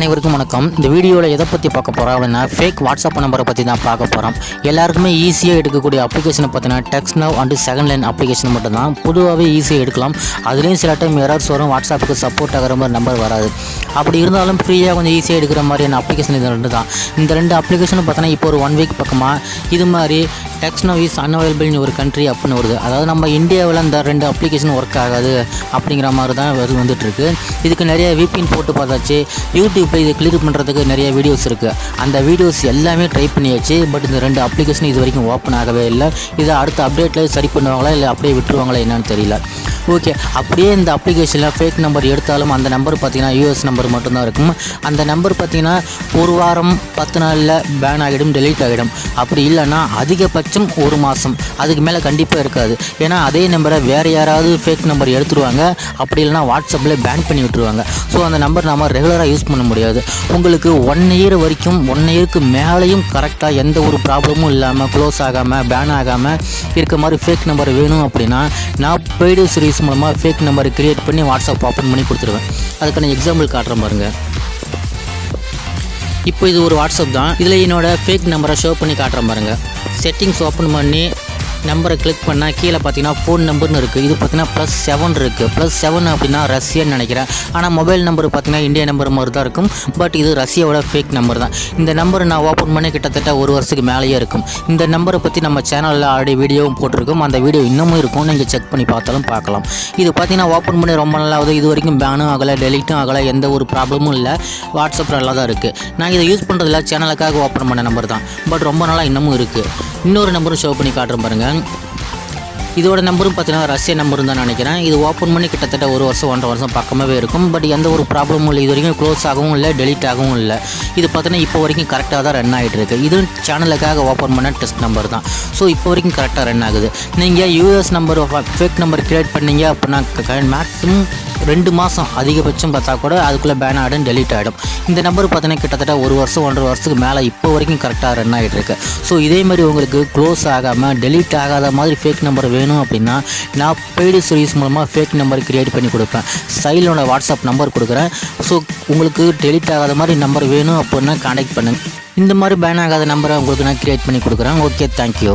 அனைவருக்கும் வணக்கம். இந்த வீடியோவில் எதை பற்றி பார்க்க போகிறோம் அப்படின்னா ஃபேக் வாட்ஸ்அப் நம்பரை பற்றி தான் பார்க்க போகிறோம். எல்லாருக்குமே ஈஸியாக எடுக்கக்கூடிய அப்ளிகேஷனை பார்த்தீங்கன்னா text now and second line application மட்டும் தான் பொதுவாகவே ஈஸியாக எடுக்கலாம். அதுலேயும் சில டைம் எரர்ஸ் வரும், வாட்ஸ்அப்புக்கு சப்போர்ட் ஆகிற மாதிரி நம்பர் வராது. அப்படி இருந்தாலும் ஃப்ரீயாக கொஞ்சம் ஈஸியாக எடுக்கிற மாதிரியான அப்ளிகேஷன் இது ரெண்டு தான். இந்த ரெண்டு அப்ளிகேஷனும் பார்த்தீங்கன்னா இப்போ ஒரு 1 வீக் பக்கமாக இது மாதிரி டெக்ஸ்ட் நவ் இஸ் அன்அவைலபிள் இன் ஒரு கண்ட்ரி அப்படின்னு வருது. அதாவது நம்ம இந்தியாவில் இந்த ரெண்டு அப்ளிகேஷன் ஒர்க் ஆகாது அப்படிங்கிற மாதிரி தான் வந்துட்டுருக்கு. இதுக்கு நிறைய VPN போட்டு பார்த்தாச்சு. யூடியூப்பில் இதை கிளியர் பண்ணுறதுக்கு நிறைய வீடியோஸ் இருக்குது. அந்த வீடியோஸ் எல்லாமே ட்ரை பண்ணியாச்சு. பட் இந்த ரெண்டு அப்ளிகேஷன் இது வரைக்கும் ஓப்பன் ஆகவே இல்லை. இதை அடுத்த அப்டேட்டில் சரி பண்ணுவாங்களா இல்லை அப்படியே விட்டுருவாங்களா என்னன்னு தெரியல. ஓகே, அப்படியே இந்த அப்ளிகேஷனில் ஃபேக் நம்பர் எடுத்தாலும் அந்த நம்பர் பார்த்திங்கன்னா US நம்பர் மட்டும்தான் இருக்கும். அந்த நம்பர் பார்த்திங்கன்னா ஒரு வாரம் 10 நாளில் பேன் ஆகிடும், டெலீட் ஆகிடும். அப்படி இல்லைன்னா அதிகபட்சம் 1 மாதம், அதுக்கு மேலே கண்டிப்பாக இருக்காது. ஏன்னா அதே நம்பரை வேறு யாராவது ஃபேக் நம்பர் எடுத்துருவாங்க. அப்படி இல்லைனா வாட்ஸ்அப்பில் பேன் பண்ணி விட்டுருவாங்க. ஸோ அந்த நம்பர் நம்ம ரெகுலராக யூஸ் பண்ண முடியாது. உங்களுக்கு 1 இயர் வரைக்கும் 1 இயருக்கு மேலேயும் கரெக்டாக எந்த ஒரு ப்ராப்ளமும் இல்லாமல் க்ளோஸ் ஆகாமல் பேன் ஆகாமல் இருக்க மாதிரி ஃபேக் நம்பர் வேணும் அப்படின்னா நான் பெய்டு சீரிஸ் மூலமாக ஃபேக் நம்பர் கிரியேட் பண்ணி வாட்ஸ்அப் ஓப்பன் பண்ணி கொடுத்துருவேன். அதுக்கான எக்ஸாம்பிள் காட்டுறேன் பாருங்கள். இப்போ இது ஒரு வாட்ஸ்அப் தான். இதில் என்னோடய ஃபேக் நம்பரை ஷோ பண்ணி காட்டுறேன் பாருங்கள். செட்டிங்ஸ் ஓப்பன் பண்ணி நம்பரை கிளிக் பண்ணால் கீழே பார்த்தீங்கன்னா ஃபோன் நம்பர்னு இருக்குது. இது பார்த்தீங்கன்னா +7 இருக்குது. +7 அப்படின்னா ரஷ்யன்னு நினைக்கிறேன். ஆனால் மொபைல் நம்பர் பார்த்தீங்கன்னா இந்தியா நம்பர் மாதிரி தான் இருக்கும். பட் இது ரஷ்யாவோட ஃபேக் நம்பர் தான். இந்த நம்பர் நான் ஓப்பன் பண்ணி கிட்டத்தட்ட 1 வருஷத்துக்கு மேலேயே இருக்கும். இந்த நம்பரை பற்றி நம்ம சேனலில் ஆல்ரெடி வீடியோவும் போட்டிருக்கோம். அந்த வீடியோ இன்னமும் இருக்கும், நீங்கள் செக் பண்ணி பார்த்தாலும் பார்க்கலாம். இது பார்த்தீங்கன்னா ஓப்பன் பண்ணி ரொம்ப நாளாவது. இது வரைக்கும் பேனும் ஆகலை, டெலிட்டும் ஆகலை, எந்த ஒரு ப்ராப்ளமும் இல்லை. வாட்ஸ்அப் நல்லா தான் இருக்குது. நான் இதை யூஸ் பண்ணுறதில்ல, சேனலுக்காக ஓப்பன் பண்ண நம்பர் தான். பட் ரொம்ப நாளாக இன்னமும் இருக்குது. இன்னொரு நம்பரும் ஷோ பண்ணி காட்டுறேன் பாருங்கள். இதோட நம்பரும் பார்த்தீங்கன்னா ரஷ்ய நம்பரும் தான் நினைக்கிறேன். இது ஓப்பன் பண்ணி கிட்டத்தட்ட 1 வருஷம் 1.5 வருஷம் பக்கமாகவே இருக்கும். பட் எந்த ஒரு ப்ராப்ளமும் இல்லை. இது வரைக்கும் க்ளோஸ் ஆகவும் இல்லை, டெலிட் ஆகவும் இல்லை. இது பார்த்தீங்கன்னா இப்போ வரைக்கும் கரெக்டாக தான் ரன் ஆகிட்டு இருக்கு. இது சேனலுக்காக ஓப்பன் பண்ண டெஸ்ட் நம்பர் தான். ஸோ இப்போ வரைக்கும் கரெக்டாக ரன் ஆகுது. நீங்கள் US number fake number create பண்ணீங்க அப்படின்னா மேக்ஸிமம் 2 மாதம் அதிகபட்சம் பார்த்தா கூட அதுக்குள்ளே பேன் ஆகிடும், டெலிட் ஆகிடும். இந்த நம்பர் பார்த்தீங்கன்னா கிட்டத்தட்ட 1 வருஷம் 1.5 வருஷத்துக்கு மேலே இப்போ வரைக்கும் கரெக்டாக ரன் ஆகிட்டு இருக்கு. ஸோ இதே மாதிரி உங்களுக்கு க்ளோஸ் ஆகாமல் டெலிட் ஆகாத மாதிரி ஃபேக் நம்பர் வேணும் அப்படின்னா நான் பெய்டு சர்வீஸ் மூலமாக ஃபேக் நம்பர் கிரியேட் பண்ணி கொடுப்பேன். சைலோட வாட்ஸ்அப் நம்பர் கொடுக்குறேன். ஸோ உங்களுக்கு டெலிட் ஆகாத மாதிரி நம்பர் வேணும் அப்படின்னா கான்டாக்ட் பண்ணுங்கள். இந்த மாதிரி பேன் ஆகாத நம்பரை உங்களுக்கு நான் கிரியேட் பண்ணி கொடுக்குறேன். Okay, thank you.